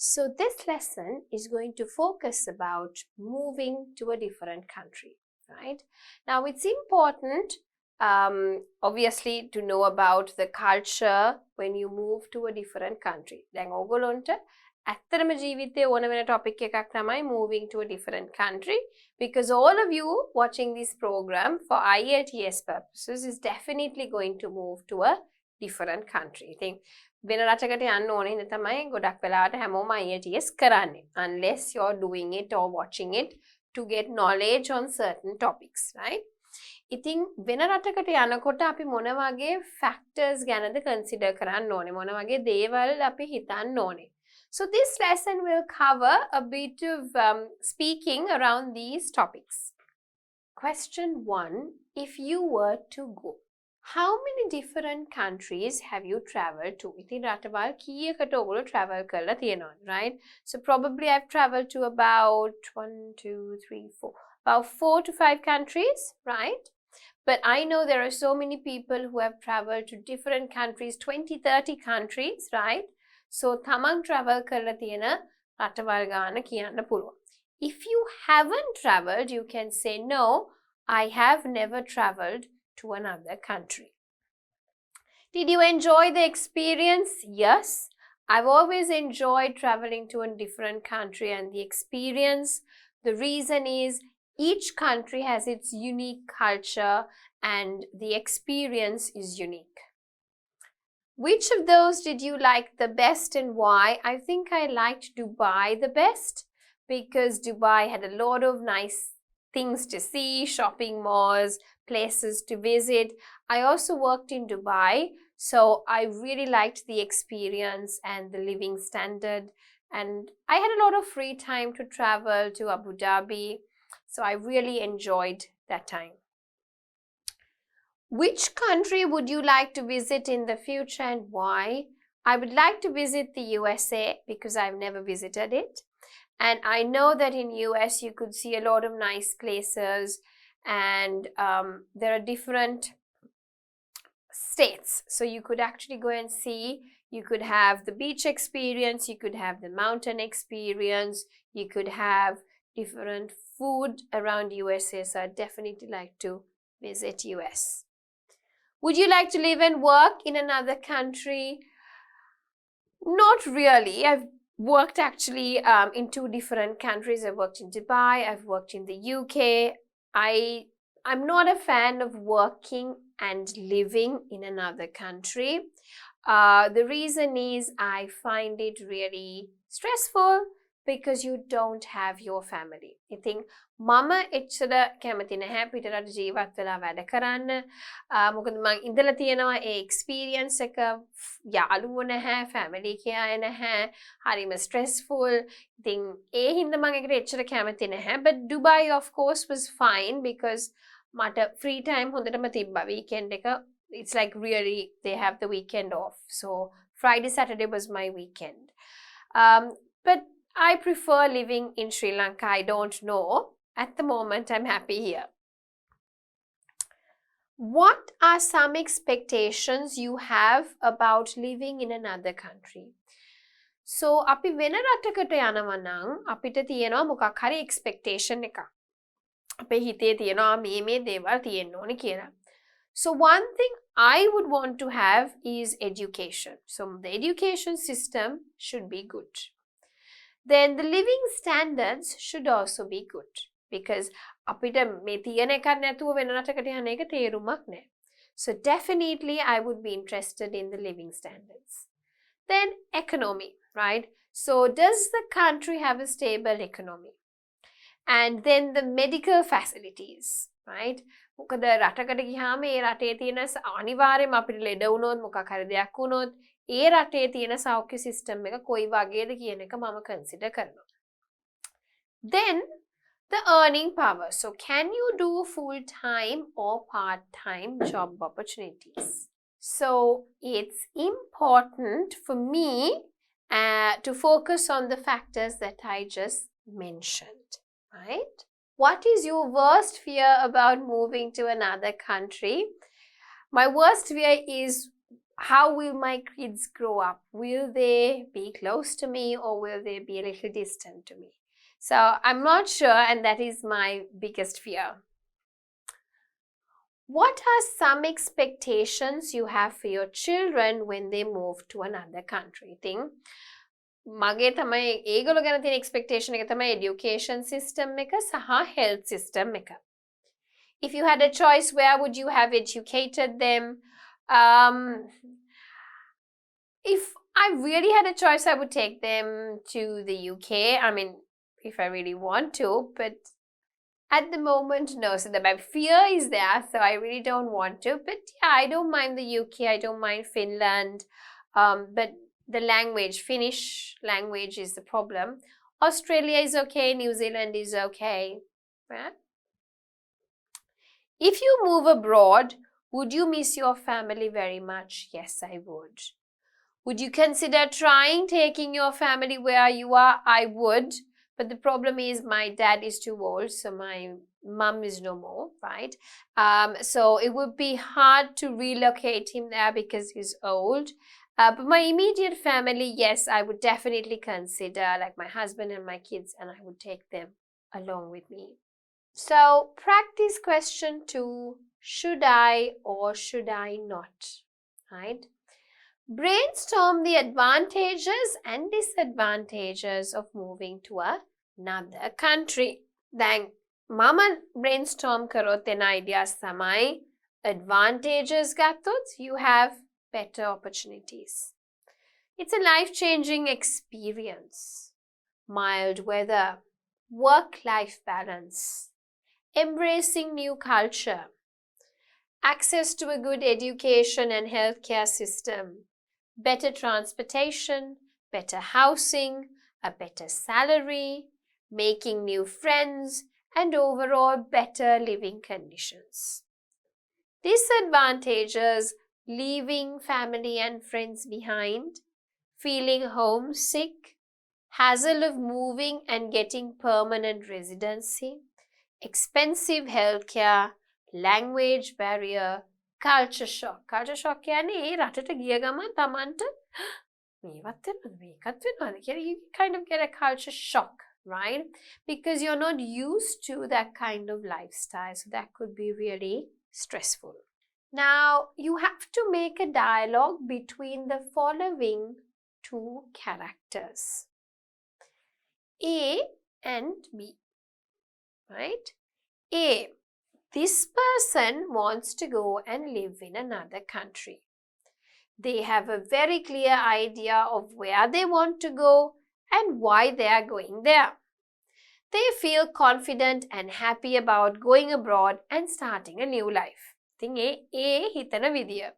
So this lesson is going to focus about moving to a different country, right? Now it's important, obviously, to know about the culture when you move to a different country. දැන් ඕගොල්ලොන්ට ඇත්තටම ජීවිතේ ඕන වෙන topic එකක් තමයි moving to a different country, because all of you watching this program for IELTS purposes is definitely going to move to a different country. ඉතින් වෙන රටකට යන්න ඕනේ හින්දා තමයි ගොඩක් වෙලාවට හැමෝම IELTS කරන්නේ, unless you're doing it or watching it to get knowledge on certain topics, right? ඉතින් වෙන රටකට යනකොට අපි මොන වගේ factors ගැනද consider කරන්න ඕනේ, මොන වගේ දේවල් අපි හිතන්න ඕනේ. So this lesson will cover a bit of speaking around these topics. Question 1. If you were to go, how many different countries have you traveled to? ඉතින් රටවල් කීයකට ඔයගොල්ලෝ travel කරලා තියෙනවද, right? So probably I've traveled to about 4 to 5 countries, right? But I know there are so many people who have traveled to different countries, 20-30 countries, right? So තමන් travel කරලා තියෙන රටවල් ගාන කියන්න පුළුවන්. If you haven't traveled, you can say no, I have never traveled to another country. Did you enjoy the experience? Yes. I've always enjoyed traveling to a different country and the experience. The reason is each country has its unique culture and the experience is unique. Which of those did you like the best and why? I think I liked Dubai the best because Dubai had a lot of nice things to see, shopping malls, places to visit. I also worked in Dubai, so I really liked the experience and the living standard. And I had a lot of free time to travel to Abu Dhabi, so I really enjoyed that time. Which country would you like to visit in the future and why? I would like to visit the USA because I've never visited it. And I know that in US you could see a lot of nice places and there are different states. So you could actually go and see, you could have the beach experience, you could have the mountain experience, you could have different food around USA. So I'd definitely like to visit US. Would you like to live and work in another country? Not really. I've worked actually in 2 different countries. I've worked in Dubai, I've worked in the UK. I'm not a fan of working and living in another country. The reason is I find it really stressful because you don't have your family. I think මම එච්චර කැමති නැහැ පිටරට ජීවත් වෙලා වැඩ කරන්න. මොකද මං ඉඳලා තියෙනවා ඒ experience එක, යාළුවෝ නැහැ, family එක අය නැහැ, හරිම stressful. ඉතින් ඒ හින්දා මං ඒකට එච්චර කැමති නැහැ. But Dubai of course was fine because මට free time හොඳටම තිබ්බා. Weekend එක, it's like really they have the weekend off. So Friday, Saturday was my weekend. But I prefer living in Sri Lanka. I don't know. At the moment, I'm happy here. What are some expectations you have about living in another country? So, අපි වෙන රටකට යනවා නම් අපිට තියෙනවා මොකක් හරි expectation එකක්. අපේ හිතේ තියෙනවා මේ දේවල් තියෙන්න ඕනේ කියලා. So one thing I would want to have is education. So the education system should be good. Then the living standards should also be good. Because අපිට මේ තියෙන එකක් නැතුව වෙන රටකට යන එක තේරුමක් නැහැ. So definitely I would be interested in the living standards. Then economy, right? So does the country have a stable economy? And then the medical facilities, right? මොකද රටකට ගියාම ඒ රටේ තියෙන අනිවාර්යයෙන්ම අපිට ලෙඩ වුණොත් මොකක් හරි දෙයක් වුණොත් ඒ රටේ තියෙන සෞඛ්‍ය සිස්ටම් එක කොයි වගේද කියන එක මම කන්සිඩර් කරනවා. Then the earning power. So can you do full-time or part-time job opportunities? So it's important for me to focus on the factors that I just mentioned, right? What is your worst fear about moving to another country? My worst fear is how will my kids grow up? Will they be close to me or will they be a little distant to me? So I'm not sure, and that is my biggest fear. What are some expectations you have for your children when they move to another country? Think මගේ තමයි ඒගොල්ලෝ ගැන තියෙන expectation එක තමයි education system එක සහ health system එක. If you had a choice, where would you have educated them? If I really had a choice, I would take them to the UK. I mean, if I really want to, but at the moment, no. So my fear is there, so I really don't want to. But yeah, I don't mind the UK. I don't mind Finland. But the language, Finnish language is the problem. Australia is okay. New Zealand is okay. Yeah. If you move abroad, would you miss your family very much? Yes, I would. Would you consider trying taking your family where you are? I would. But the problem is my dad is too old, so my mum is no more, right? So it would be hard to relocate him there because he's old. But my immediate family, yes, I would definitely consider, like my husband and my kids, and I would take them along with me. So practice question 2, should I or should I not, right? Brainstorm the advantages and disadvantages of moving to another country. Then mama brainstorm karot an ideas samai advantages gatot, you have better opportunities. It's a life-changing experience. Mild weather, work-life balance, embracing new culture, access to a good education and healthcare system, better transportation, better housing, a better salary, making new friends, and overall better living conditions. Disadvantages: leaving family and friends behind, feeling homesick, hassle of moving and getting permanent residency, expensive healthcare, language barrier, culture shock. Culture shock කියන්නේ ඒ රටට ගිය ගමන් Tamanට මේවත් වෙනවද මේකත් වෙනවද කියලා you kind of get a culture shock, right? Because you're not used to that kind of lifestyle, so that could be really stressful. Now, you have to make a dialogue between the following 2 characters, A and B, right? A, this person wants to go and live in another country. They have a very clear idea of where they want to go and why they are going there. They feel confident and happy about going abroad and starting a new life. ඉතින් A හිතන විදිය.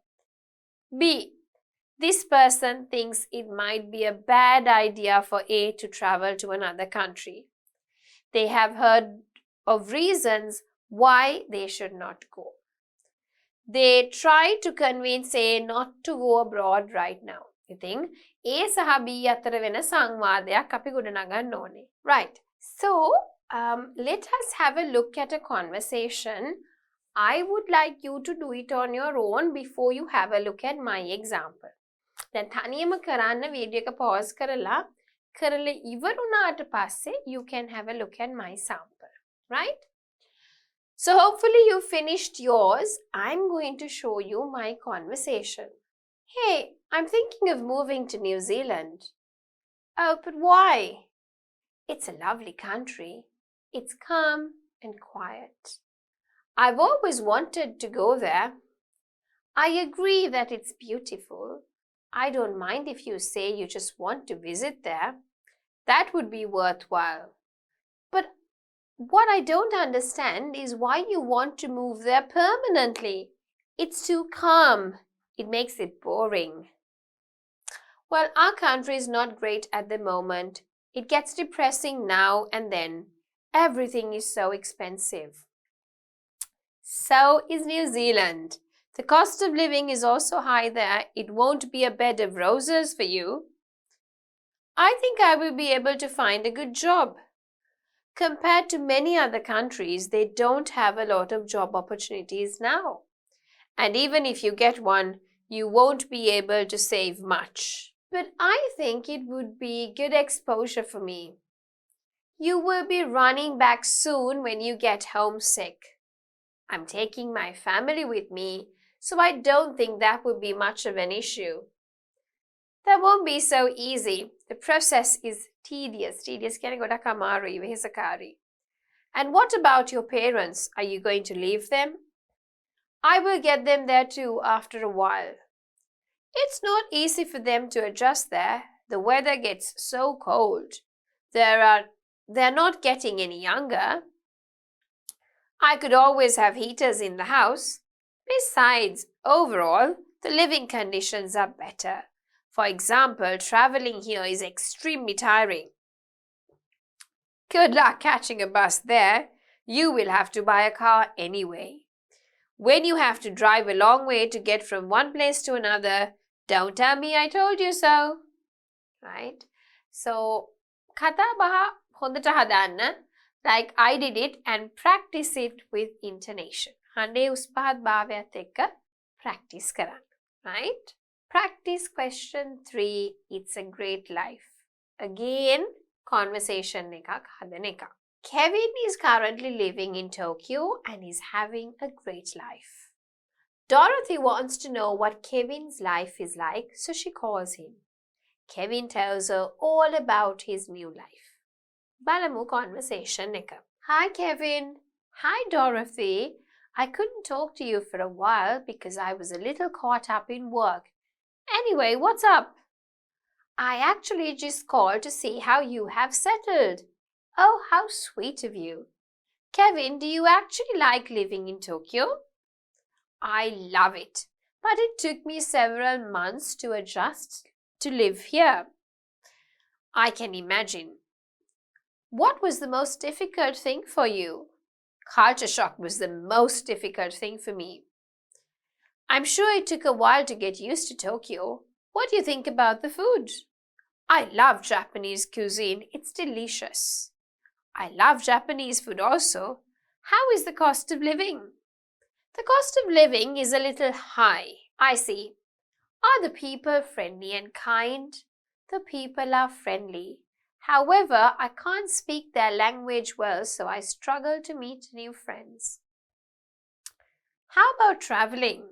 B, this person thinks it might be a bad idea for A to travel to another country. They have heard of reasons why they should not go. They try to convince A not to go abroad right now. ඉතින් A සහ B අතර වෙන සංවාදයක් අපි ගොඩනගන්න ඕනේ. Right. So, let us have a look at a conversation. I would like you to do it on your own before you have a look at my example. දැන් තනියම කරන්න වීඩියෝ එක pause කරලා ඉවර වුණාට පස්සේ you can have a look at my sample, right? So hopefully you finished yours. I'm going to show you my conversation. Hey, I'm thinking of moving to New Zealand. Oh, but why? It's a lovely country. It's calm and quiet. I've always wanted to go there. I agree that it's beautiful. I don't mind if you say you just want to visit there. That would be worthwhile. But what I don't understand is why you want to move there permanently. It's too calm. It makes it boring. Well, our country is not great at the moment. It gets depressing now and then. Everything is so expensive. So is New Zealand. The cost of living is also high there. It won't be a bed of roses for you. I think I will be able to find a good job. Compared to many other countries, they don't have a lot of job opportunities now. And even if you get one, you won't be able to save much. But I think it would be good exposure for me. You will be running back soon when you get homesick. I'm taking my family with me, so I don't think that would be much of an issue. That won't be so easy. The process is tedious. Tedious කියන්නේ ගොඩක් අමාරුයි, වෙහෙසකාරී. And what about your parents? Are you going to leave them? I will get them there too after a while. It's not easy for them to adjust there. The weather gets so cold. They're not getting any younger. I could always have heaters in the house. Besides, overall, the living conditions are better. For example, traveling here is extremely tiring. Good luck catching a bus there. You will have to buy a car anyway. When you have to drive a long way to get from one place to another, don't tell me I told you so. Right? So, කතා බහ හොඳට හදන්න, like I did it, and practice it with intonation. හඬේ උස්පහත් භාවයත් එක්ක practice කරන්න. Right? Practice question 3. It's a great life. Again, conversation එකක් හදන එකක්. Kevin is currently living in Tokyo and is having a great life. Dorothy wants to know what Kevin's life is like, so she calls him. Kevin tells her all about his new life. Balamu conversation එක. Hi Kevin. Hi Dorothy. I couldn't talk to you for a while because I was a little caught up in work. Anyway, what's up? I actually just called to see how you have settled. Oh, how sweet of you. Kevin, do you actually like living in Tokyo? I love it, but it took me several months to adjust to live here. I can imagine. What was the most difficult thing for you? Culture shock was the most difficult thing for me. I'm sure it took a while to get used to Tokyo. What do you think about the food? I love Japanese cuisine. It's delicious. I love Japanese food also. How is the cost of living? The cost of living is a little high. I see. Are the people friendly and kind? The people are friendly. However, I can't speak their language well, so I struggle to meet new friends. How about traveling?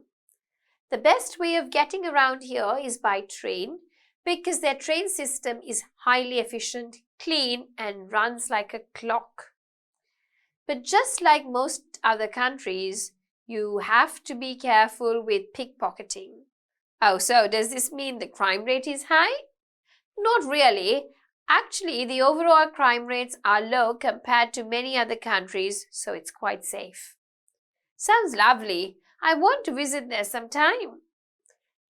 The best way of getting around here is by train because their train system is highly efficient, clean, and runs like a clock. But just like most other countries, you have to be careful with pickpocketing. Oh, so does this mean the crime rate is high? Not really. Actually, the overall crime rates are low compared to many other countries, so it's quite safe. Sounds lovely. I want to visit there sometime.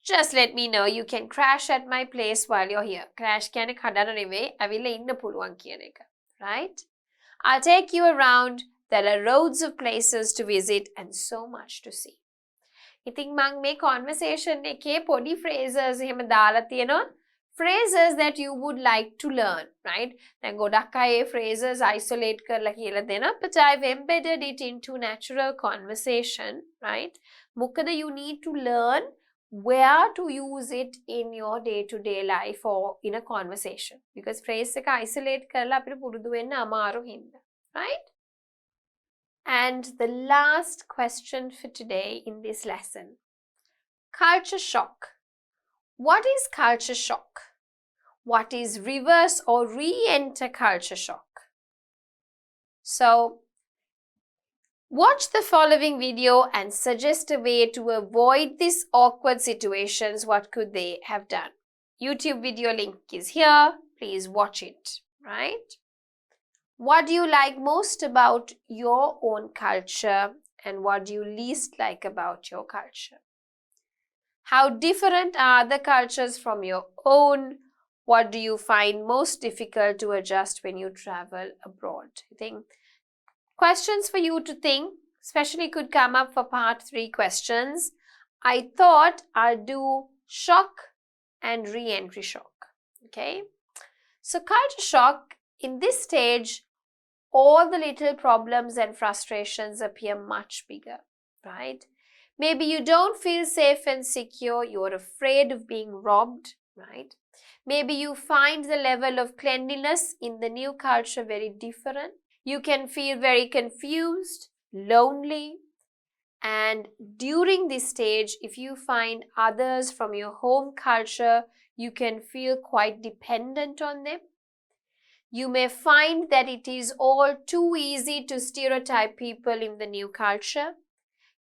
Just let me know. You can crash at my place while you're here. Crash කියන්නේ කඩන්න නෙවෙයි, ඇවිල්ලා ඉන්න පුළුවන් කියන එක. Right? I'll take you around. There are loads of places to visit and so much to see. ඉතින් මං මේ conversation එකේ පොඩි phrases එහෙම දාලා තියෙනවා. Phrases that you would like to learn, right? දැන් ගොඩක් අය phrases isolate කරලා කියලා දෙනවා, but I've embedded it into natural conversation, right? මොකද you need to learn where to use it in your day-to-day life or in a conversation. Because phrase එක isolate කරලා අපිට පුරුදු වෙන්න අමාරු හින්දා, right? And the last question for today in this lesson. Culture shock. What is culture shock? What is reverse or re-enter culture shock? So, watch the following video and suggest a way to avoid these awkward situations. What could they have done? YouTube video link is here. Please watch it, right? What do you like most about your own culture and what do you least like about your culture? How different are the cultures from your own? What do you find most difficult to adjust when you travel abroad? I think questions for you to think, especially could come up for part 3 questions. I thought I'll do shock and re-entry shock. Okay. So culture shock, in this stage, all the little problems and frustrations appear much bigger, right? Maybe you don't feel safe and secure, you're afraid of being robbed, right? Maybe you find the level of cleanliness in the new culture very different. You can feel very confused, lonely, and during this stage, if you find others from your home culture, you can feel quite dependent on them. You may find that it is all too easy to stereotype people in the new culture.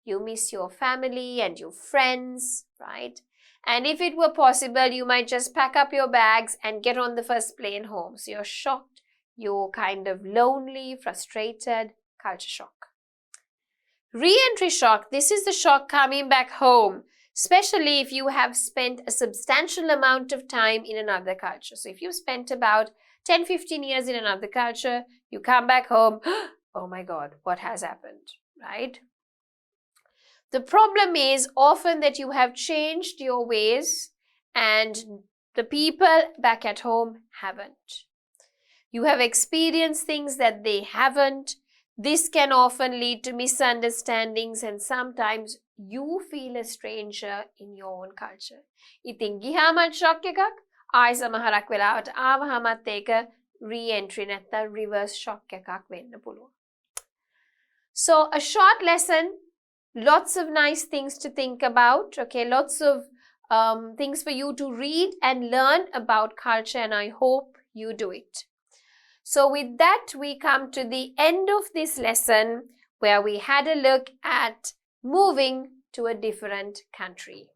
You miss your family and your friends, right? And if it were possible, you might just pack up your bags and get on the first plane home. So you're shocked, you're kind of lonely, frustrated, culture shock. Reentry shock, this is the shock coming back home, especially if you have spent a substantial amount of time in another culture. So if you spent about 10-15 years in another culture, you come back home, oh my God, what has happened, right? The problem is often that you have changed your ways and the people back at home haven't. You have experienced things that they haven't. This can often lead to misunderstandings and sometimes you feel a stranger in your own culture. ඉතින් ගියාමත් shock එකක්, ආයි සමහරක් වෙලාවට ආවහමත් ඒක re-entry නැත්නම් reverse shock එකක් වෙන්න පුළුවන්. So a short lesson, lots of nice things to think about, okay, lots of things for you to read and learn about culture, and I hope you do it. So with that, we come to the end of this lesson where we had a look at moving to a different country.